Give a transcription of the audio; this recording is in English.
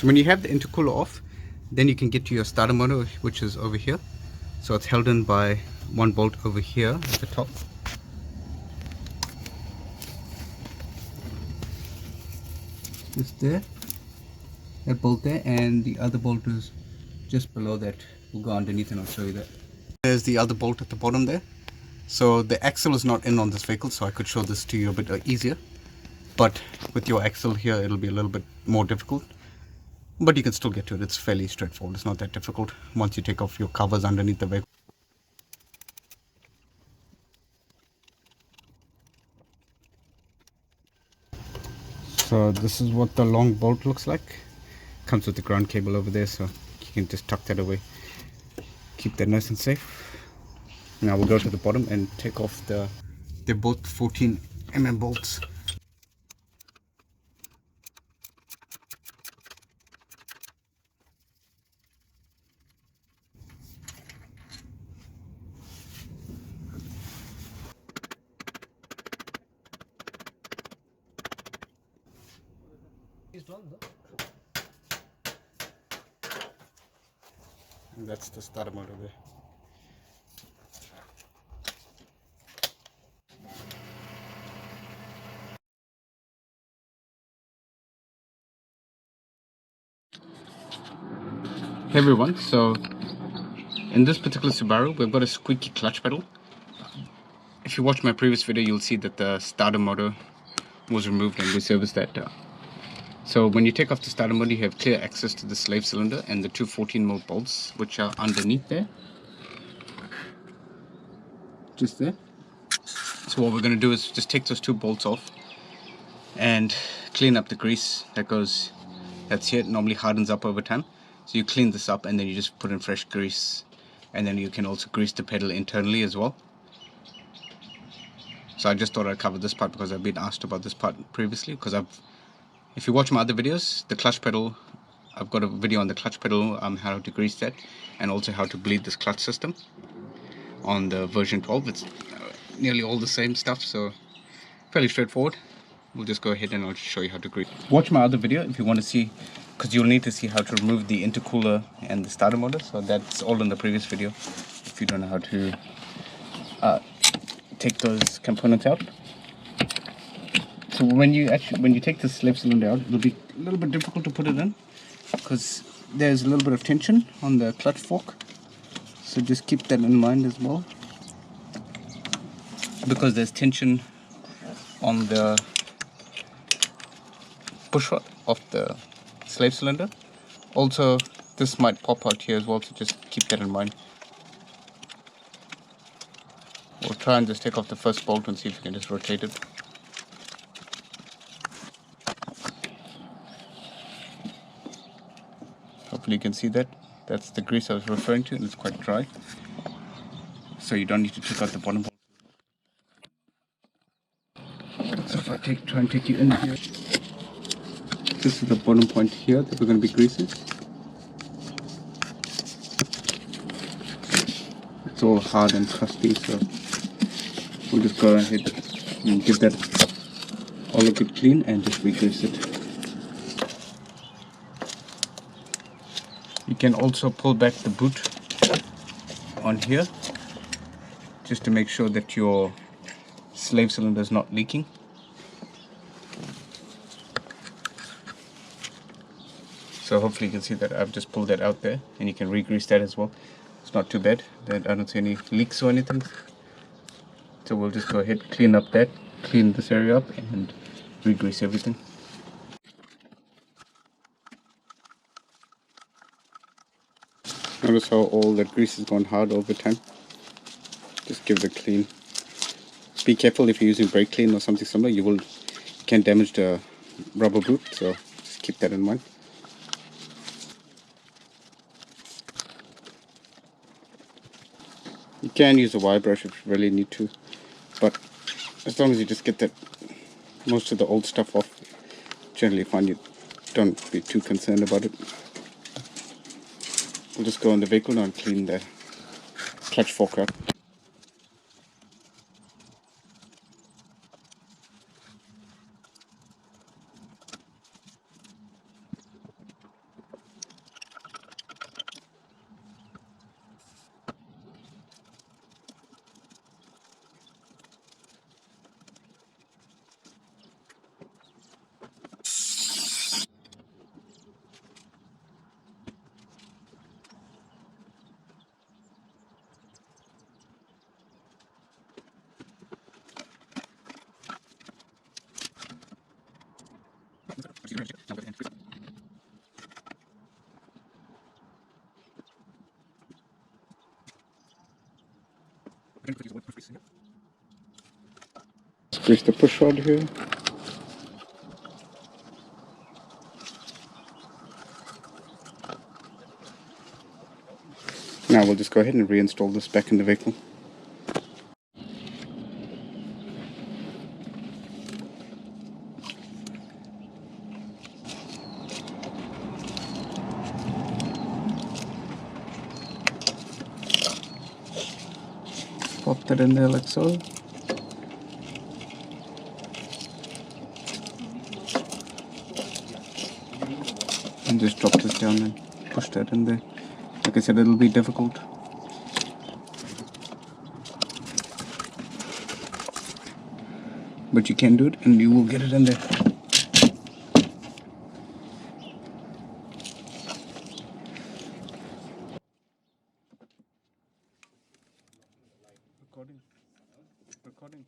So when you have the intercooler off, then you can get to your starter motor, which is over here. So it's held in by one bolt over here at the top. Just there, that bolt there, and the other bolt is just below that. We'll go underneath and I'll show you that. There's the other bolt at the bottom there. So the axle is not in on this vehicle, so I could show this to you a bit easier. But with your axle here, it'll be a little bit more difficult. But you can still get to it. It's fairly straightforward. It's not that difficult once you take off your covers underneath the vehicle. So this is what the long bolt looks like. Comes with the ground cable over there, so you can just tuck that away. Keep that nice and safe. Now we'll go to the bottom and take off they're both 14 mm bolts. And that's the starter motor there. Hey everyone, so in this particular Subaru, we've got a squeaky clutch pedal. If you watch my previous video, you'll see that the starter motor was removed and we serviced that. So when you take off the starter motor, you have clear access to the slave cylinder and the two 14mm bolts, which are underneath there. Just there. So what we're going to do is just take those two bolts off and clean up the grease that's here. It normally hardens up over time. So you clean this up and then you just put in fresh grease, and then you can also grease the pedal internally as well. So I just thought I'd cover this part because I've been asked about this part previously, because if you watch my other videos, the clutch pedal, I've got a video on the clutch pedal, how to grease that, and also how to bleed this clutch system on the version 12. It's nearly all the same stuff, so fairly straightforward. We'll just go ahead and I'll show you how to grease. Watch my other video if you want to see, because you'll need to see how to remove the intercooler and the starter motor. So that's all in the previous video if you don't know how to take those components out. So when you take the slave cylinder out, it'll be a little bit difficult to put it in because there's a little bit of tension on the clutch fork. So just keep that in mind as well, because there's tension on the push rod of the slave cylinder. Also, this might pop out here as well, so just keep that in mind. We'll try and just take off the first bolt and see if we can just rotate it. Hopefully you can see that. That's the grease I was referring to, and it's quite dry. So you don't need to take out the bottom bolt. So if I try and take you in here. This is the bottom point here that we're going to be greasing. It's all hard and crusty, so we'll just go ahead and give that all a good clean and just re-grease it. You can also pull back the boot on here just to make sure that your slave cylinder is not leaking. So hopefully you can see that I've just pulled that out there, and you can re-grease that as well. It's not too bad. I don't see any leaks or anything. So we'll just go ahead, clean up that, clean this area up, and re-grease everything. Notice how all that grease has gone hard over time. Just give it a clean. Be careful if you're using brake clean or something similar. You can damage the rubber boot, so just keep that in mind. You can use a wire brush if you really need to, but as long as you just get that most of the old stuff off, generally fine. You don't be too concerned about it. We'll just go on the vehicle now and clean the clutch fork out. Squeeze the push rod here. Now we'll just go ahead and reinstall this back in the vehicle. Pop that in there like so. And just drop this down and push that in there. Like I said, it'll be difficult. But you can do it and you will get it in there. Recording.